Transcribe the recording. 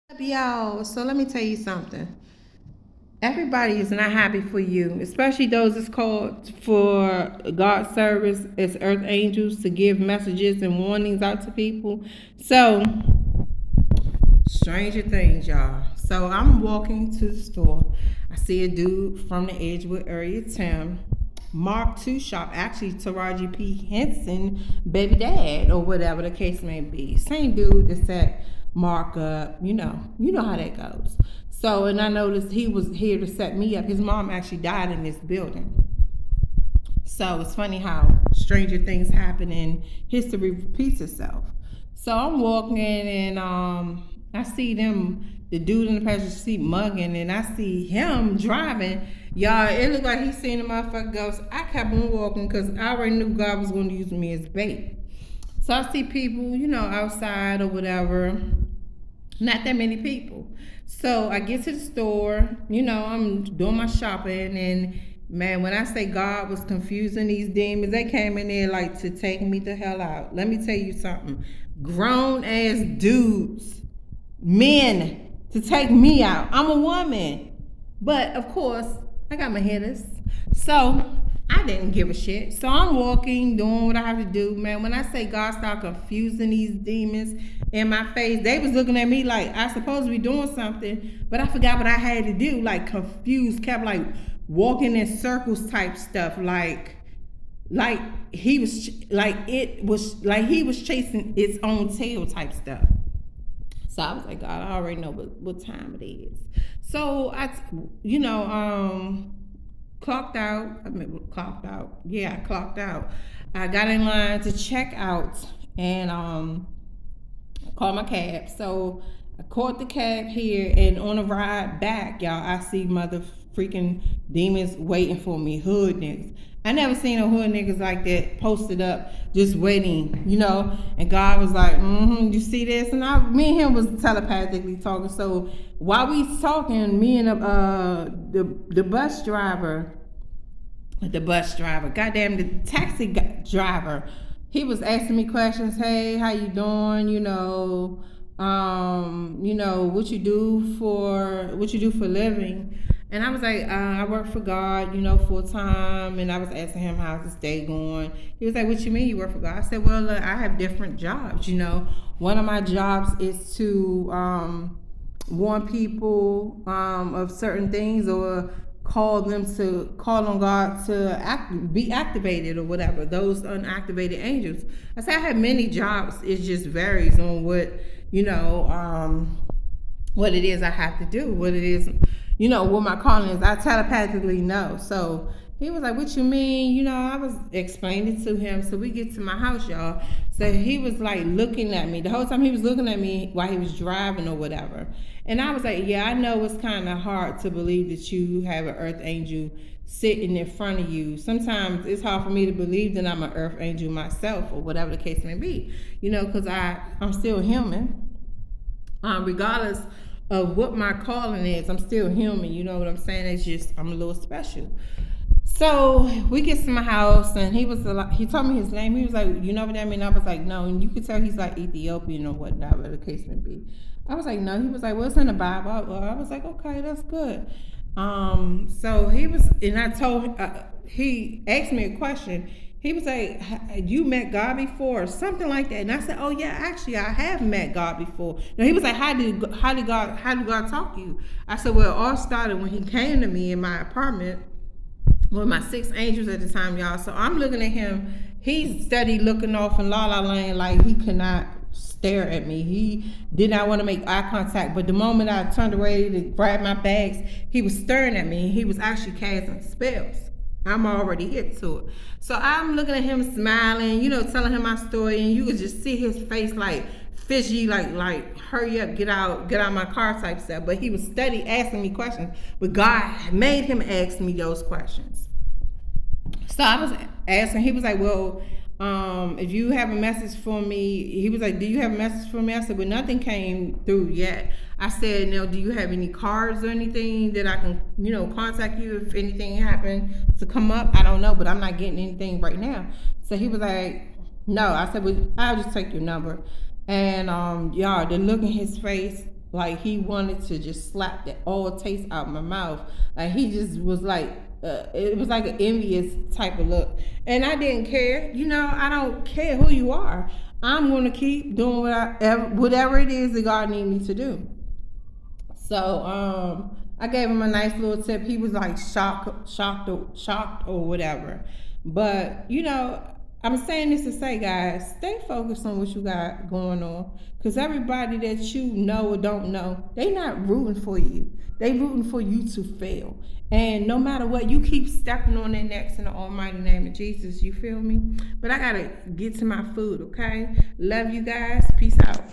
Up, y'all? So let me tell you something. Everybody is not happy for you, especially those that's called for God service as earth angels to give messages and warnings out to people. So, stranger things, y'all. So I'm walking to the store. I see a dude from the Edgewood area, Tim. Mark II shop, actually Taraji P. Henson, baby dad, or whatever the case may be. Same dude that set Mark up, you know how that goes. So, and I noticed he was here to set me up. His mom actually died in this building. So it's funny how stranger things happen and history repeats itself. So I'm walking and I see the dude in the passenger seat mugging, and I see him driving. Y'all, it looked like he seen the motherfucker ghost. I kept on walking because I already knew God was going to use me as bait. So I see people, outside or whatever. Not that many people. So I get to the store, I'm doing my shopping, and man, when I say God was confusing these demons, they came in there like to take me the hell out. Let me tell you something. Grown ass dudes, men, to take me out. I'm a woman. But of course, I got my hitters. So I didn't give a shit. So I'm walking, doing what I have to do. Man, when I say God started confusing these demons in my face, they was looking at me like I supposed to be doing something, but I forgot what I had to do. Like confused, kept like walking in circles type stuff. Like he was he was chasing its own tail type stuff. So I was like, God, I already know what time it is. So clocked out. Clocked out. Yeah, I clocked out. I got in line to check out and called my cab. So I caught the cab here, and on the ride back, y'all, I see mother freaking demons waiting for me, hood niggas. I never seen no hood niggas like that posted up, just waiting, And God was like, you see this? And me and him was telepathically talking. So while we talking, me and the bus driver, goddamn the taxi driver, he was asking me questions. Hey, how you doing? What you do for a living? And I was like, I work for God, full time. And I was asking him, how's this day going? He was like, what you mean you work for God? I said, well, look, I have different jobs. One of my jobs is to warn people of certain things, or call on God to be activated or whatever. Those unactivated angels. I said I have many jobs. It just varies on what it is I have to do, what it is, what my calling is. I telepathically know. So he was like, what you mean? I was explaining to him. So we get to my house, y'all. So he was like looking at me. The whole time he was looking at me while he was driving or whatever. And I was like, yeah, I know it's kind of hard to believe that you have an earth angel sitting in front of you. Sometimes it's hard for me to believe that I'm an earth angel myself, or whatever the case may be, because I'm still human. Regardless of what my calling is, I'm still human. You know what I'm saying? It's just I'm a little special. So we get to my house, and he told me his name. He was like, you know what that mean? I was like, no. And you could tell he's like Ethiopian or whatever the case may be. I was like, no. He was like, well, it's in the Bible. I was like, okay, that's good. So he was, and I told him, he asked me a question. He was like, you met God before, or something like that. And I said, oh yeah, actually I have met God before. Now he was like, how did God talk to you? I said, well, it all started when he came to me in my apartment with my 6 angels at the time, y'all. So I'm looking at him. He's steady looking off in La La Land like he could not stare at me. He did not want to make eye contact. But the moment I turned away to grab my bags, he was staring at me. He was actually casting spells. I'm already hit to it. So I'm looking at him smiling, telling him my story, and you could just see his face like fishy, like hurry up, get out my car type stuff. But he was steady asking me questions. But God made him ask me those questions. So I was asking, he was like, well, if you have a message for me, he was like, do you have a message for me? I said, well, nothing came through yet. I said, now, do you have any cards or anything that I can, contact you if anything happened to come up? I don't know, but I'm not getting anything right now. So he was like, no. I said, well, I'll just take your number. And y'all, the look in his face, Like he wanted to just slap the all taste out my mouth. Like he just was like, it was like an envious type of look, and I didn't care. I don't care who you are. I'm gonna keep doing whatever it is that God need me to do. So I gave him a nice little tip. He was like shocked or whatever. But I'm saying this to say, guys, stay focused on what you got going on, because everybody that you know or don't know, they not rooting for you. They rooting for you to fail. And no matter what, you keep stepping on their necks in the almighty name of Jesus. You feel me? But I gotta get to my food, okay? Love you guys. Peace out.